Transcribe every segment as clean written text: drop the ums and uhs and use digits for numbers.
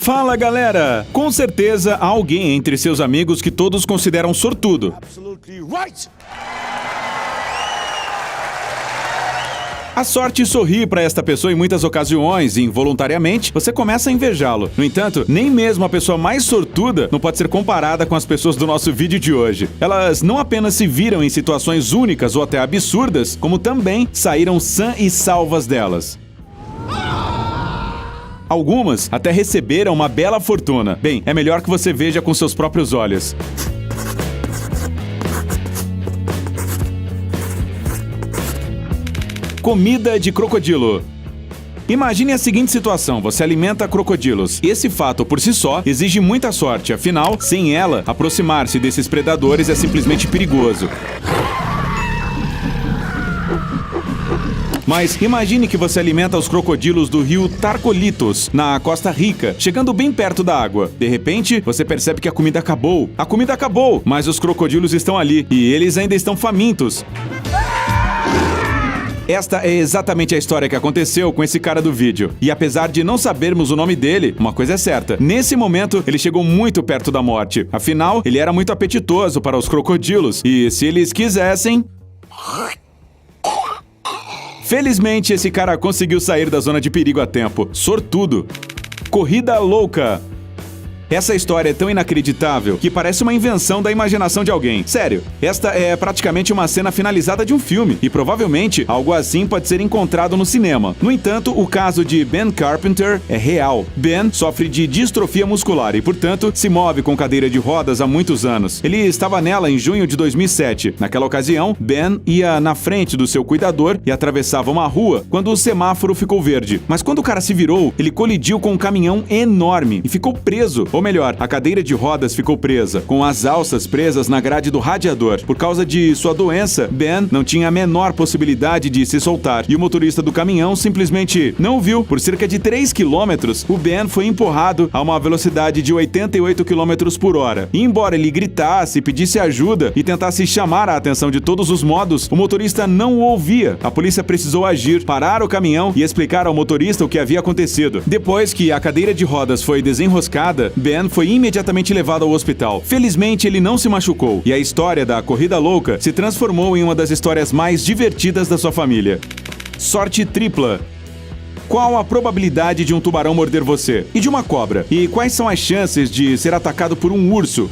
Fala, galera! Com certeza há alguém entre seus amigos que todos consideram sortudo. A sorte sorri para esta pessoa em muitas ocasiões e, involuntariamente, você começa a invejá-lo. No entanto, nem mesmo a pessoa mais sortuda não pode ser comparada com as pessoas do nosso vídeo de hoje. Elas não apenas se viram em situações únicas ou até absurdas, como também saíram sã e salvas delas. Algumas até receberam uma bela fortuna. Bem, é melhor que você veja com seus próprios olhos. Comida de crocodilo. Imagine a seguinte situação, você alimenta crocodilos. Esse fato por si só exige muita sorte, afinal, sem ela, aproximar-se desses predadores é simplesmente perigoso. Mas imagine que você alimenta os crocodilos do rio Tarcolitos, na Costa Rica, chegando bem perto da água. De repente, você percebe que a comida acabou. A comida acabou, mas os crocodilos estão ali e eles ainda estão famintos. Esta é exatamente a história que aconteceu com esse cara do vídeo. E apesar de não sabermos o nome dele, uma coisa é certa. Nesse momento, ele chegou muito perto da morte. Afinal, ele era muito apetitoso para os crocodilos. E se eles quisessem... Felizmente, esse cara conseguiu sair da zona de perigo a tempo. Sortudo. Corrida louca. Essa história é tão inacreditável que parece uma invenção da imaginação de alguém. Sério, esta é praticamente uma cena finalizada de um filme, e provavelmente algo assim pode ser encontrado no cinema. No entanto, o caso de Ben Carpenter é real. Ben sofre de distrofia muscular e, portanto, se move com cadeira de rodas há muitos anos. Ele estava nela em junho de 2007. Naquela ocasião, Ben ia na frente do seu cuidador e atravessava uma rua quando o semáforo ficou verde. Mas quando o cara se virou, ele colidiu com um caminhão enorme e ficou preso. Ou melhor, a cadeira de rodas ficou presa, com as alças presas na grade do radiador. Por causa de sua doença, Ben não tinha a menor possibilidade de se soltar, e o motorista do caminhão simplesmente não o viu. Por cerca de 3 quilômetros, o Ben foi empurrado a uma velocidade de 88 quilômetros por hora. E embora ele gritasse, pedisse ajuda e tentasse chamar a atenção de todos os modos, o motorista não o ouvia. A polícia precisou agir, parar o caminhão e explicar ao motorista o que havia acontecido. Depois que a cadeira de rodas foi desenroscada, Ben foi imediatamente levado ao hospital. Felizmente, ele não se machucou, e a história da corrida louca se transformou em uma das histórias mais divertidas da sua família. Sorte tripla. Qual a probabilidade de um tubarão morder você? E de uma cobra? E quais são as chances de ser atacado por um urso?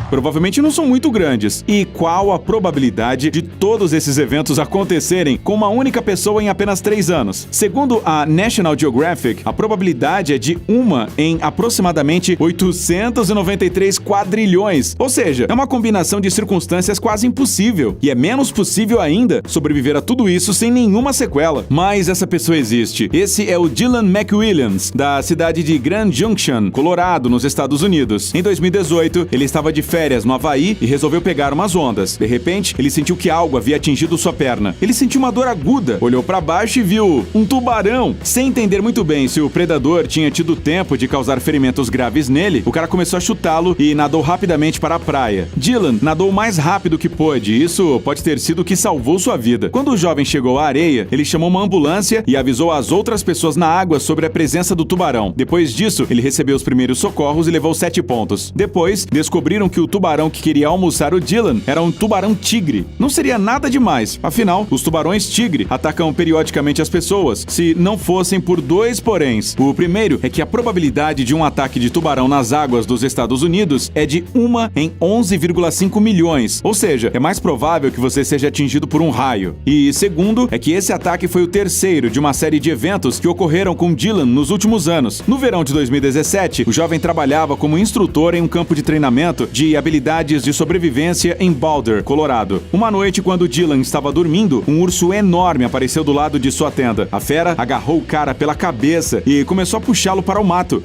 Provavelmente não são muito grandes. E qual a probabilidade de todos esses eventos acontecerem com uma única pessoa em apenas 3 anos? Segundo a National Geographic, a probabilidade é de 1 em aproximadamente 893 quadrilhões. Ou seja, é uma combinação de circunstâncias quase impossível. E é menos possível ainda sobreviver a tudo isso sem nenhuma sequela. Mas essa pessoa existe. Esse é o Dylan McWilliams, da cidade de Grand Junction, Colorado, nos Estados Unidos. Em 2018, ele estava de férias no Havaí e resolveu pegar umas ondas. De repente, ele sentiu que algo havia atingido sua perna. Ele sentiu uma dor aguda, olhou para baixo e viu um tubarão. Sem entender muito bem se o predador tinha tido tempo de causar ferimentos graves nele, o cara começou a chutá-lo e nadou rapidamente para a praia. Dylan nadou o mais rápido que pôde, e isso pode ter sido o que salvou sua vida. Quando o jovem chegou à areia, ele chamou uma ambulância e avisou as outras pessoas na água sobre a presença do tubarão. Depois disso, ele recebeu os primeiros socorros e levou 7 pontos. Depois, descobriram que o tubarão que queria almoçar o Dylan era um tubarão tigre. Não seria nada demais, afinal, os tubarões tigre atacam periodicamente as pessoas, se não fossem por 2 poréns. O primeiro é que a probabilidade de um ataque de tubarão nas águas dos Estados Unidos é de 1 em 11,5 milhões, ou seja, é mais provável que você seja atingido por um raio. E segundo é que esse ataque foi o terceiro de uma série de eventos que ocorreram com Dylan nos últimos anos. No verão de 2017, o jovem trabalhava como instrutor em um campo de treinamento de habilidades de sobrevivência em Boulder, Colorado. Uma noite, quando Dylan estava dormindo, um urso enorme apareceu do lado de sua tenda. A fera agarrou o cara pela cabeça e começou a puxá-lo para o mato.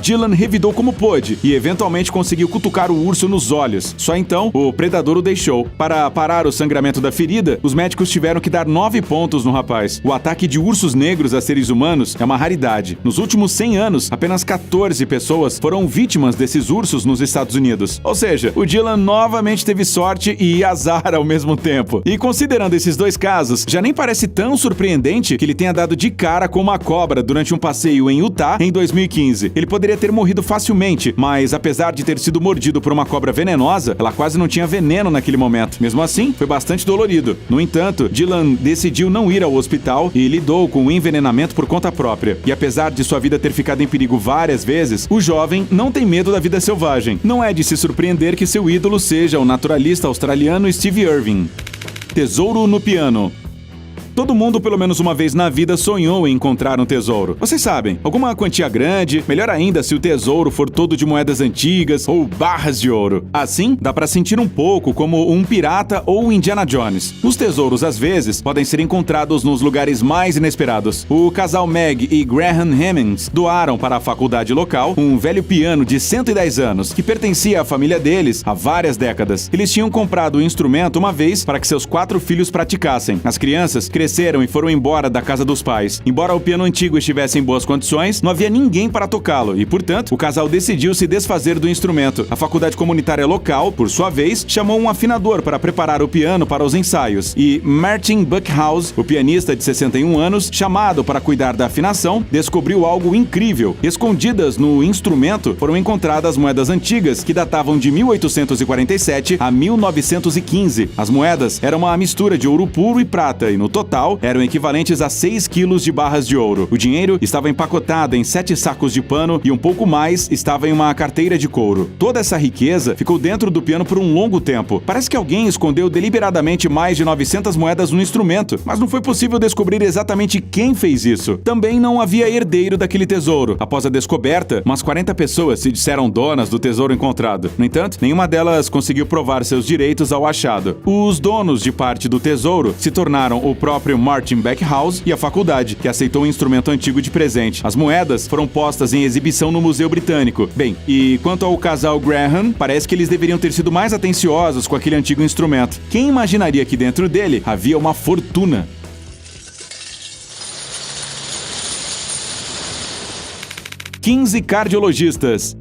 Dylan revidou como pôde e eventualmente conseguiu cutucar o urso nos olhos. Só então, o predador o deixou. Para parar o sangramento da ferida, os médicos tiveram que dar 9 pontos no rapaz. O ataque de ursos negros a seres humanos é uma raridade. Nos últimos 100 anos, apenas 14 pessoas foram vítimas desses ursos nos Estados Unidos. Ou seja, o Dylan novamente teve sorte e azar ao mesmo tempo. E considerando esses dois casos, já nem parece tão surpreendente que ele tenha dado de cara com uma cobra durante um passeio em Utah em 2015. Ele poderia ter morrido facilmente, mas apesar de ter sido mordido por uma cobra venenosa, ela quase não tinha veneno naquele momento. Mesmo assim, foi bastante dolorido. No entanto, Dylan decidiu não ir ao hospital e lidou com o envenenamento por conta própria. E apesar de sua vida ter ficado em perigo várias vezes, o jovem não tem medo da vida selvagem. Não é de se surpreender que seu ídolo seja o naturalista australiano Steve Irwin. Tesouro no piano. Todo mundo, pelo menos uma vez na vida, sonhou em encontrar um tesouro. Vocês sabem, alguma quantia grande, melhor ainda se o tesouro for todo de moedas antigas ou barras de ouro. Assim, dá pra sentir um pouco como um pirata ou Indiana Jones. Os tesouros, às vezes, podem ser encontrados nos lugares mais inesperados. O casal Meg e Graham Hemmings doaram para a faculdade local um velho piano de 110 anos, que pertencia à família deles há várias décadas. Eles tinham comprado o instrumento uma vez para que seus 4 filhos praticassem. As crianças cresceram e foram embora da casa dos pais. Embora o piano antigo estivesse em boas condições, não havia ninguém para tocá-lo e, portanto, o casal decidiu se desfazer do instrumento. A faculdade comunitária local, por sua vez, chamou um afinador para preparar o piano para os ensaios e Martin Buckhouse, o pianista de 61 anos, chamado para cuidar da afinação, descobriu algo incrível. Escondidas no instrumento foram encontradas moedas antigas que datavam de 1847 a 1915. As moedas eram uma mistura de ouro puro e prata e, no total, eram equivalentes a 6 quilos de barras de ouro. O dinheiro estava empacotado em 7 sacos de pano e um pouco mais estava em uma carteira de couro. Toda essa riqueza ficou dentro do piano por um longo tempo. Parece que alguém escondeu deliberadamente mais de 900 moedas no instrumento, mas não foi possível descobrir exatamente quem fez isso. Também não havia herdeiro daquele tesouro. Após a descoberta, umas 40 pessoas se disseram donas do tesouro encontrado. No entanto, nenhuma delas conseguiu provar seus direitos ao achado. Os donos de parte do tesouro se tornaram o próprio Martin Buckhouse e a faculdade, que aceitou um instrumento antigo de presente. As moedas foram postas em exibição no Museu Britânico. Bem, e quanto ao casal Graham, parece que eles deveriam ter sido mais atenciosos com aquele antigo instrumento. Quem imaginaria que dentro dele havia uma fortuna? "15 cardiologistas".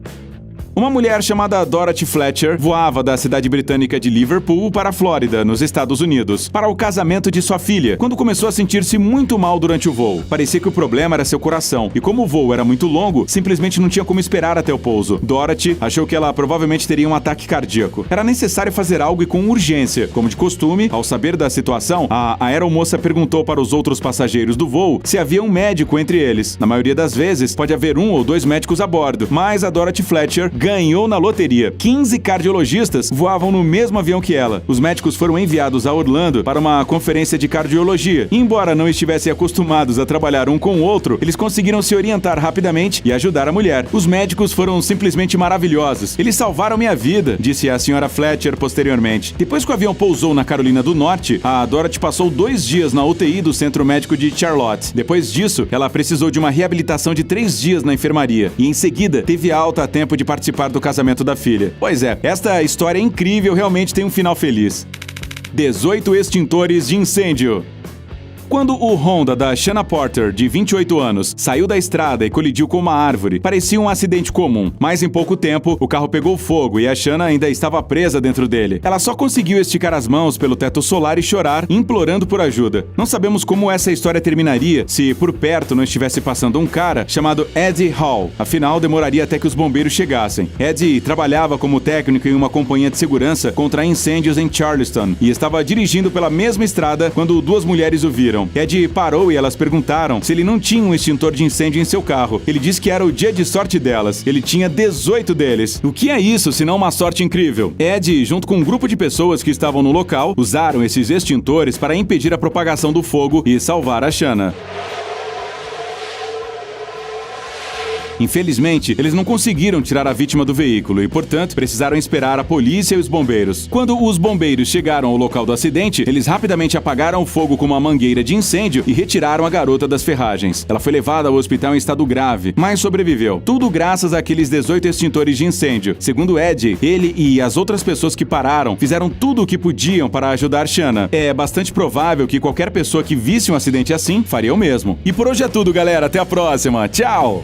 Uma mulher chamada Dorothy Fletcher voava da cidade britânica de Liverpool para a Flórida, nos Estados Unidos, para o casamento de sua filha, quando começou a sentir-se muito mal durante o voo. Parecia que o problema era seu coração, e como o voo era muito longo, simplesmente não tinha como esperar até o pouso. Dorothy achou que ela provavelmente teria um ataque cardíaco. Era necessário fazer algo e com urgência. Como de costume, ao saber da situação, a aeromoça perguntou para os outros passageiros do voo se havia um médico entre eles. Na maioria das vezes, pode haver 1 ou 2 médicos a bordo, mas a Dorothy Fletcher ganhou na loteria. 15 cardiologistas voavam no mesmo avião que ela. Os médicos foram enviados a Orlando para uma conferência de cardiologia. E, embora não estivessem acostumados a trabalhar um com o outro, eles conseguiram se orientar rapidamente e ajudar a mulher. Os médicos foram simplesmente maravilhosos. Eles salvaram minha vida, disse a senhora Fletcher posteriormente. Depois que o avião pousou na Carolina do Norte, a Dorothy passou 2 dias na UTI do Centro Médico de Charlotte. Depois disso, ela precisou de uma reabilitação de 3 dias na enfermaria e, em seguida, teve alta a tempo de participar do casamento da filha. Pois é, esta história incrível realmente tem um final feliz. 18 extintores de incêndio. Quando o Honda da Shanna Porter, de 28 anos, saiu da estrada e colidiu com uma árvore, parecia um acidente comum. Mas em pouco tempo, o carro pegou fogo e a Shanna ainda estava presa dentro dele. Ela só conseguiu esticar as mãos pelo teto solar e chorar, implorando por ajuda. Não sabemos como essa história terminaria se por perto não estivesse passando um cara chamado Eddie Hall. Afinal, demoraria até que os bombeiros chegassem. Eddie trabalhava como técnico em uma companhia de segurança contra incêndios em Charleston e estava dirigindo pela mesma estrada quando 2 mulheres o viram. Ed parou e elas perguntaram se ele não tinha um extintor de incêndio em seu carro. Ele disse que era o dia de sorte delas. Ele tinha 18 deles. O que é isso, senão uma sorte incrível? Ed, junto com um grupo de pessoas que estavam no local, usaram esses extintores para impedir a propagação do fogo e salvar a Shanna. Infelizmente, eles não conseguiram tirar a vítima do veículo e, portanto, precisaram esperar a polícia e os bombeiros. Quando os bombeiros chegaram ao local do acidente, eles rapidamente apagaram o fogo com uma mangueira de incêndio e retiraram a garota das ferragens. Ela foi levada ao hospital em estado grave, mas sobreviveu. Tudo graças àqueles 18 extintores de incêndio. Segundo Ed, ele e as outras pessoas que pararam fizeram tudo o que podiam para ajudar Shanna. É bastante provável que qualquer pessoa que visse um acidente assim faria o mesmo. E por hoje é tudo, galera. Até a próxima. Tchau!